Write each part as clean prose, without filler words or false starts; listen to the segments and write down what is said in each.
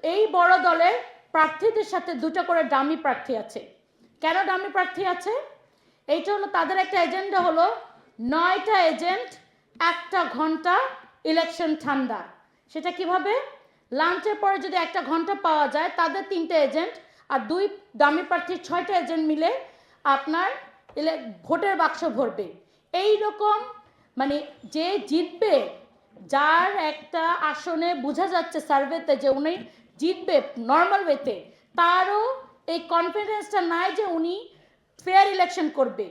এই বড় দলের প্রার্থীদের সাথে দুটো করে ডামি প্রার্থী আছে। কেন ডামি প্রার্থী আছে? এইটা হলো তাদের একটা এজেন্ডা হলো 9টা এজেন্ট 1টা ঘন্টা ইলেকশন ঠান্ডা। সেটা কিভাবে? লাঞ্চের পরে যদি 1টা ঘন্টা পাওয়া যায়, তাদের 3টে এজেন্ট আর 2 ডামি প্রার্থীর 6টা এজেন্ট মিলে আপনার ভোটের বাক্স ভরবে। এই রকম মানে যে জিতবে, যার একটা আসনে বোঝা যাচ্ছে সার্ভেতে যে উনি জিতবে নর্মাল ওয়েতে, তারও এই কনফিডেন্সটা নাই যে উনি ফেয়ার ইলেকশন করবে,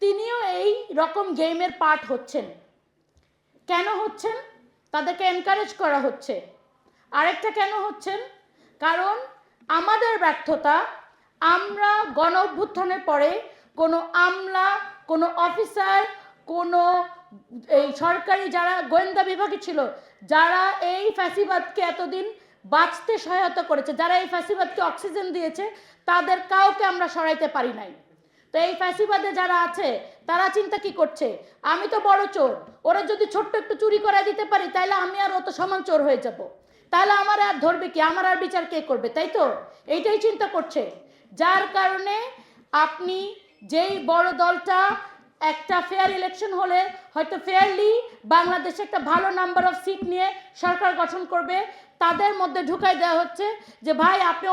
তিনিও এই রকম গেমের পার্ট হচ্ছেন। কেন হচ্ছেন? তাদেরকে এনকারেজ করা হচ্ছে। আরেকটা কেন হচ্ছেন? কারণ আমাদের ব্যর্থতা, আমরা গণ অভ্যুত্থানের পরে কোনো আমলা, কোনো অফিসার, কোনো এই সরকারি যারা গোয়েন্দা বিভাগে ছিল, যারা এই ফ্যাসিবাদকে এতদিন বাঁচতে সহায়তা করেছে, যারা এই ফ্যাসিবাদকে অক্সিজেন দিয়েছে, তাদের কাউকে আমরা সরাইতে পারি নাই। তো এই ফ্যাসিবাদে যারা আছে তারা চিন্তা কি করছে, আমি তো বড় চোর, ওরা যদি ছোট্ট একটু চুরি করে দিতে পারি তাহলে আমি আর অত সমান চোর হয়ে যাব, তাহলে আমার আর ধরবে কি, আমার আর বিচার কে করবে, তাই তো এইটাই চিন্তা করছে। যার কারণে আপনি যেই বড় দলটা একটা ফেয়ার ইলেকশন হলে হয়তো ফেয়ারলি বাংলাদেশে একটা ভালো নাম্বার অফ সিট নিয়ে সরকার গঠন করবে, তাদের মধ্যে ঢুকাই দেওয়া হচ্ছে যে ভাই আপনি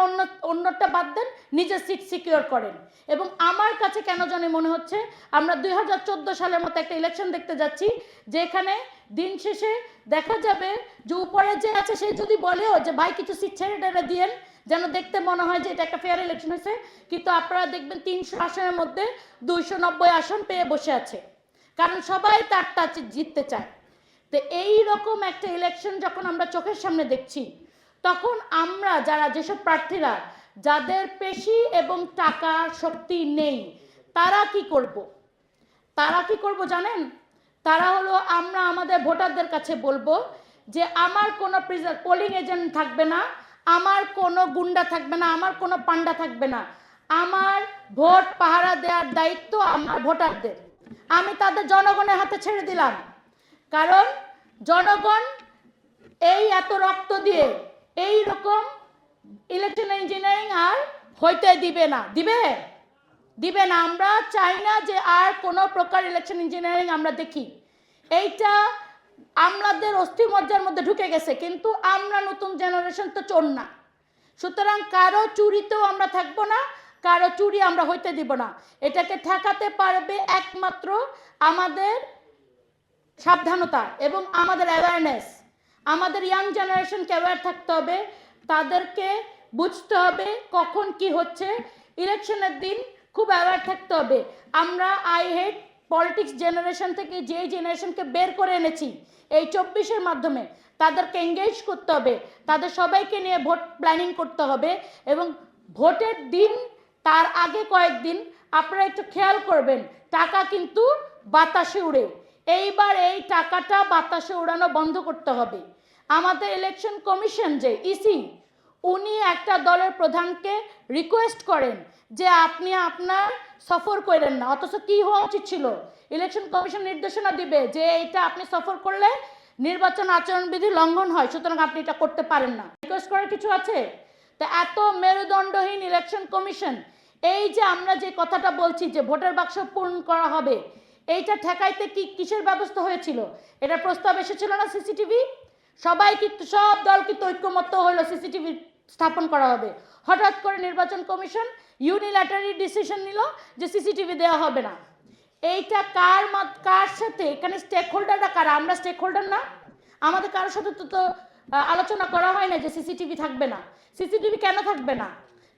অন্যটা বাদ দেন, নিজের সিট সিকিউর করেন। এবং আমার কাছে কেন জানি মনে হচ্ছে আমরা 2014 সালের মতো একটা ইলেকশন দেখতে যাচ্ছি, যেখানে দিন শেষে দেখা যাবে যে উপরে যে আছে সে যদি বলেও যে ভাই কিছু সিট ছেড়ে টেড়ে দিয়েন, যেন দেখতে মনে হয় যে এটা একটা ফেয়ার ইলেকশন হয়েছে, কিন্তু আপনারা দেখবেন 300 আসনের মধ্যে 290 আসন পেয়ে বসে আছে, কারণ সবাই তারটা জিততে চায়। তো এই রকম একটা ইলেকশন যখন আমরা চোখের সামনে দেখছি, তখন আমরা যারা যেসব প্রার্থীরা যাদের পেশি এবং টাকা শক্তি নেই, তারা কি করব? তারা কি করব জানেন? তারা হলো আমরা আমাদের ভোটারদের কাছে বলবো যে আমার কোনো পোলিং এজেন্ট থাকবে না, আমার কোনো গুন্ডা থাকবে না, আমার কোনো পান্ডা থাকবে না, আমার ভোট পাহারা দেওয়ার দায়িত্ব আমার ভোটারদের। আমি তাদের জনগণের হাতে ছেড়ে দিলাম, কারণ জনগণ এই এত রক্ত দিয়ে এই রকম ইলেকশন ইঞ্জিনিয়ারিং আর হইতে দিবে না, দিবে না। আমরা চাই না যে আর কোনো প্রকার ইলেকশন ইঞ্জিনিয়ারিং আমরা দেখি। এইটা আমাদের অস্থিমজ্জার মধ্যে ঢুকে গেছে, কিন্তু আমরা নতুন জেনারেশন তো চোর না, সুতরাং কারো চুরিতেও আমরা থাকবো না, কারো চুরি আমরা হইতে দিব না। এটাকে ঠেকাতে পারবে একমাত্র আমাদের সাবধানতা এবং আমাদের অ্যাওয়ারনেস। আমাদের ইয়াং জেনারেশনকে অ্যাওয়্যার থাকতে হবে, তাদেরকে বুঝতে হবে কখন কি হচ্ছে। ইলেকশনের দিন খুব অ্যাওয়্যার থাকতে হবে। আমরা আই হেট পলিটিক্স জেনারেশন থেকে যে জেনারেশনকে বের করে এনেছি এই 24-এর মাধ্যমে, তাদেরকে এঙ্গেজ করতে হবে, তাদের সবাইকে নিয়ে ভোট প্ল্যানিং করতে হবে। এবং ভোটের দিন তার আগে কয়েকদিন আপনারা একটু খেয়াল করবেন, টাকা কিন্তু বাতাসে উড়ে। এইবার এই টাকাটা বাতাসে উড়ানো বন্ধ করতে হবে। আমাদের ইলেকশন কমিশন যে ইসি, উনি একটা দলের প্রধানকে রিকোয়েস্ট করেন যে আপনি আপনার সফর করেন না, অথচ কি হওয়া উচিত ছিল, ইলেকশন কমিশন নির্দেশনা দিবে যে এইটা আপনি সফর করলে নির্বাচন আচরণবিধি লঙ্ঘন হয়, সুতরাং আপনি এটা করতে পারেন না। রিকোয়েস্ট করার কিছু আছে? তা এত মেরুদণ্ডহীন ইলেকশন কমিশন, এই যে আমরা যে কথাটা বলছি যে ভোটার বাক্স পূরণ করা হবে, এইটা ঠেকাইতে কি কিসের ব্যবস্থা হয়েছিল? এটা প্রস্তাব এসেছিল না সিসিটিভি? সবাই কিন্তু সব দল কিন্তু ঐক্যমত্য হলো সিসিটিভি স্থাপন করা হবে। হঠাৎ করে নির্বাচন কমিশন ইউনিল্যাটারি ডিসিশন নিল যে সিসিটিভি দেওয়া হবে না। এইটা কার সাথে? এখানে স্টেক হোল্ডাররা কারা? আমরা স্টেক হোল্ডার না? আমাদের কারোর সাথে তো আলোচনা করা হয় না যে সিসিটিভি থাকবে না। সিসিটিভি কেন থাকবে না?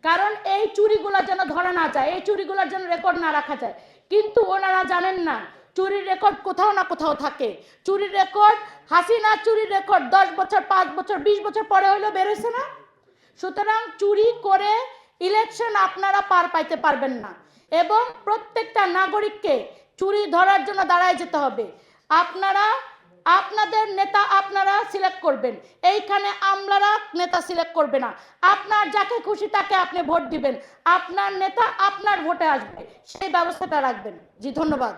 কারণ এই চুরিগুলো যেন ধরা না যায়, এই চুরিগুলোর যেন রেকর্ড না রাখা যায়। কিন্তু ওনারা জানেন না চুরির রেকর্ড কোথাও না কোথাও থাকে। চুরির রেকর্ড, হাসিনা চুরির রেকর্ড 10 বছর, 5 বছর, 20 বছর পরে হইলেও বেরোচ্ছে না। সুতরাং চুরি করে ইলেকশন আপনারা পার পাইতে পারবেন না, এবং প্রত্যেকটা নাগরিককে চুরি ধরার জন্য দাঁড়ায় যেতে হবে। আপনারা আপনাদের নেতা আপনারা সিলেক্ট করবেন, এইখানে আমলারা নেতা সিলেক্ট করবে না। আপনার যাকে খুশি তাকে আপনি ভোট দিবেন, আপনার নেতা আপনার ভোটে আসবে, সেই ব্যবস্থাটা রাখবেন। জি, ধন্যবাদ।